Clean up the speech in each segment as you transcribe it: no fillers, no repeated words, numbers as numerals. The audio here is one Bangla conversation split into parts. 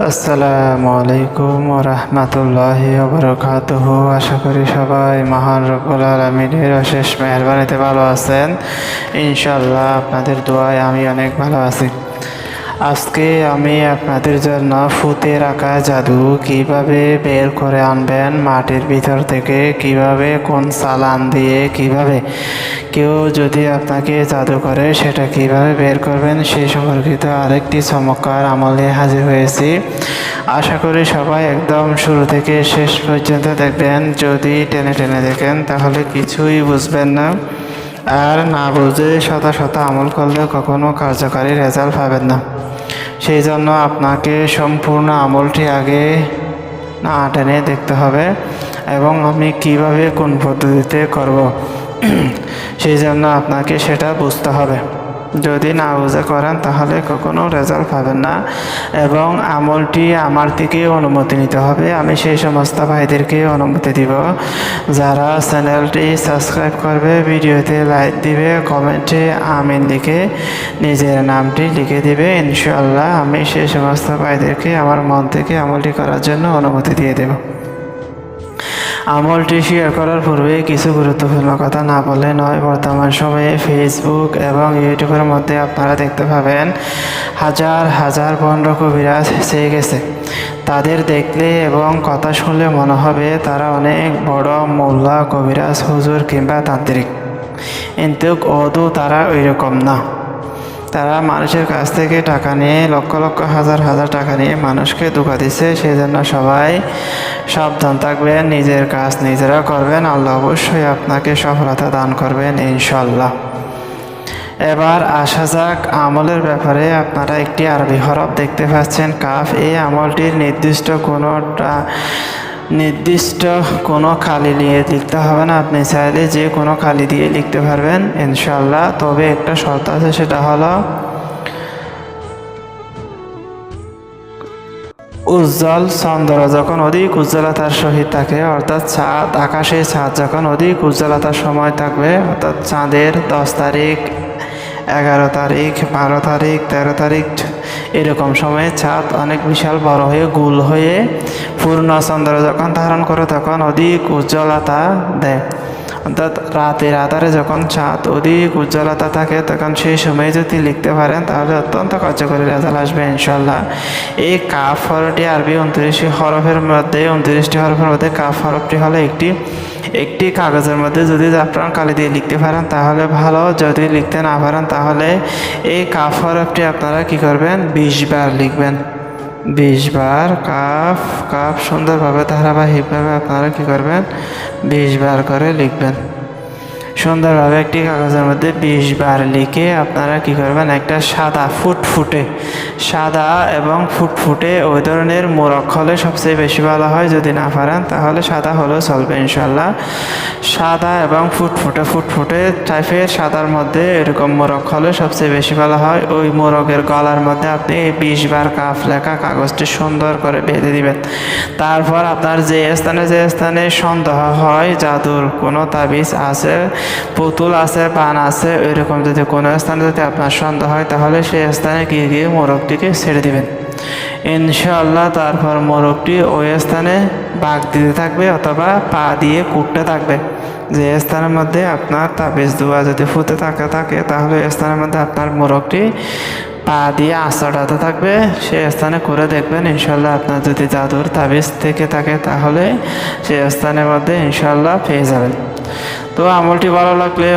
আসসালামু আলাইকুম ওয়া রাহমাতুল্লাহি ওয়া বারাকাতুহু। আশা করি সবাই মহান রব্বুল আলামিনের অশেষ মেহেরবানিতে ভালো আছেন। ইনশাআল্লাহ আপনাদের দোয়ায় আমি অনেক ভালো আছি। আজকে আমি আপনাদের জন্য ফুতের আঁকা জাদু কিভাবে বের করে আনবেন মাটির ভিতর থেকে, কিভাবে কোন চালান দিয়ে, কিভাবে কেউ যদি আপনাকে জাদু করে সেটা কিভাবে বের করবেন সেই সম্পর্কিত আরেকটি চমৎকার আমল নিয়ে হাজির হয়েছি। আশা করি সবাই একদম শুরু থেকে শেষ পর্যন্ত দেখবেন। যদি টেনে টেনে দেখেন তাহলে কিছুই বুঝবেন না, আর না বুঝে শত শত আমল করলে কখনো কার্যকারী রেজাল্ট পাবেন না। সেই জন্য আপনাকে সম্পূর্ণ আমলটি আগে না টেনে দেখতে হবে এবং আমি কিভাবে কোন পদ্ধতিতে করব সেই জন্য আপনাকে সেটা বুঝতে হবে। যদি না বুঝে করেন তাহলে কখনো রেজাল্ট পাবেন না এবং আমলটি আমার থেকে অনুমতি নিতে হবে। আমি সেই সমস্ত ভাইদেরকে অনুমতি দিব যারা চ্যানেলটি সাবস্ক্রাইব করবে, ভিডিওতে লাইক দিবে, কমেন্টে আমিন লিখে নিজের নামটি লিখে দিবে। ইনশাআল্লাহ আমি সেই সমস্ত ভাইদেরকে আমার মন থেকে আমলটি করার জন্য অনুমতি দিয়ে দেব। আমলটি শেয়ার করার পূর্বে কিছু গুরুত্বপূর্ণ কথা না বলে নয়। বর্তমান সময়ে ফেসবুক এবং ইউটিউবের মধ্যে আপনারা দেখতে পাবেন হাজার হাজার ভণ্ড কবিরাজ চেয়ে গেছে। তাদের দেখলে এবং কথা শুনলে মনে হবে তারা অনেক বড় মোল্লা, কবিরাজ, হুজুর কিংবা তান্ত্রিক, কিন্তু আদৌ তারা ওই রকম না। তারা মানুষের কাছ থেকে টাকা নিয়ে, লক্ষ লক্ষ হাজার হাজার টাকা নিয়ে মানুষকে ধোঁকা দিচ্ছে। সেই জন্য সবাই সাবধান থাকবেন, নিজের কাজ নিজেরা করবেন। আল্লাহ অবশ্যই আপনাকে সফলতা দান করবেন ইনশাআল্লাহ। এবার আসা যাক আমলের ব্যাপারে। আপনারা একটি আরবি হরফ দেখতে পাচ্ছেন, কাফ। এই আমলটির নির্দিষ্ট কোনো কালি নিয়ে লিখতে হবে না, আপনি চাইলে যে কোনো কালি দিয়ে লিখতে পারবেন ইনশাআল্লাহ। তবে একটা শর্ত আছে, সেটা হলো উজ্জ্বল চন্দ্র যখন অধিক উজ্জ্বলতার সহিত থাকে, অর্থাৎ চাঁদ, আকাশে চাঁদ যখন অধিক উজ্জ্বলতার সময় থাকবে, অর্থাৎ চাঁদের 10 তারিখ, 11 তারিখ, 12 তারিখ, 13 তারিখ এরকম সময়ে চাঁদ অনেক বিশাল বড় হয়ে গোল হয়ে পূর্ণ চন্দ্র যখন ধারণ করে তখন অধিক উজ্জ্বলতা দেয়। অর্থাৎ রাতের আধারে যখন চাঁদ অধিক উজ্জ্বলতা থাকে তখন সেই সময়ে যদি লিখতে পারেন তাহলে অত্যন্ত কার্যকরী রেজাল্ট আসবে ইনশাআল্লাহ। এই কাফ হরফটি আরবি 29 হরফের মধ্যে, 29টি হরফের মধ্যে কাফ হরফটি হলো একটি কাগজের মধ্যে যদি জাফরান কালি দিয়ে লিখতে পারেন তাহলে ভালো। যদি লিখতে না পারেন তাহলে এই কাফ হরফটি আপনারা কি করবেন, 20 বার লিখবেন। 20 বার কাফ কাফ সুন্দরভাবে ধারাবাহিকভাবে আপনারা কি করবেন, 20 বার করে লিখবেন। সুন্দরভাবে একটি কাগজের মধ্যে 20 বার লিখে আপনারা কি করবেন, একটা সাদা সাদা এবং ফুটফুটে ওই ধরনের মোরক হলে সবচেয়ে বেশি ভালো হয়। যদি না পারেন তাহলে সাদা হলেও চলবে ইনশাআল্লাহ। সাদা এবং ফুটফুটে টাইপের সাদার মধ্যে এরকম মোরক হলে সবচেয়ে বেশি ভালো হয়। ওই মোরগের গলার মধ্যে আপনি 20 বার কাফ লেখা কাগজটি সুন্দর করে বেঁধে দিবেন। তারপর আপনার যে স্থানে সন্দেহ হয় জাদুর কোনো তাবিজ আছে, পুতুল আছে, পান আছে, ওইরকম যদি কোনো স্থানে যদি আপনার সন্দেহ হয় তাহলে সেই স্থানে গিয়ে মোরগটিকে ছেড়ে দিবেন ইনশাআল্লাহ। তারপর মোরগটি ওই স্থানে বাঘ দিতে থাকবে অথবা পা দিয়ে কুটতে থাকবে। যে স্থানের মধ্যে আপনার তাবিজ দোয়া যদি ফুটে থাকে তাহলে স্থানের মধ্যে আপনার মোরগটি পা দিয়ে আঁচড়াতে থাকবে। সে স্থানে করে দেখবেন ইনশাআল্লাহ আপনার যদি জাদুর তাবিজ থেকে থাকে তাহলে সে স্থানের মধ্যে ইনশাআল্লাহ পেয়ে যাবেন। তো আমলটি ভালো লাগলে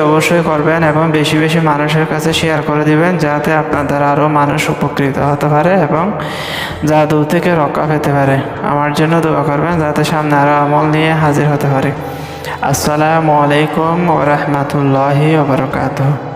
অবশ্যই করবেন এবং বেশি বেশি মানুষের কাছে শেয়ার করে দিবেন যাতে আপনার দ্বারা আরও মানুষ উপকৃত হতে পারে এবং জাদু থেকে রক্ষা পেতে পারে। আমার জন্য দোয়া করবেন যাতে সামনে আরও আমল নিয়ে হাজির হতে পারে। আসসালামু আলাইকুম ওয়া রাহমাতুল্লাহি ওয়া বারাকাতুহু।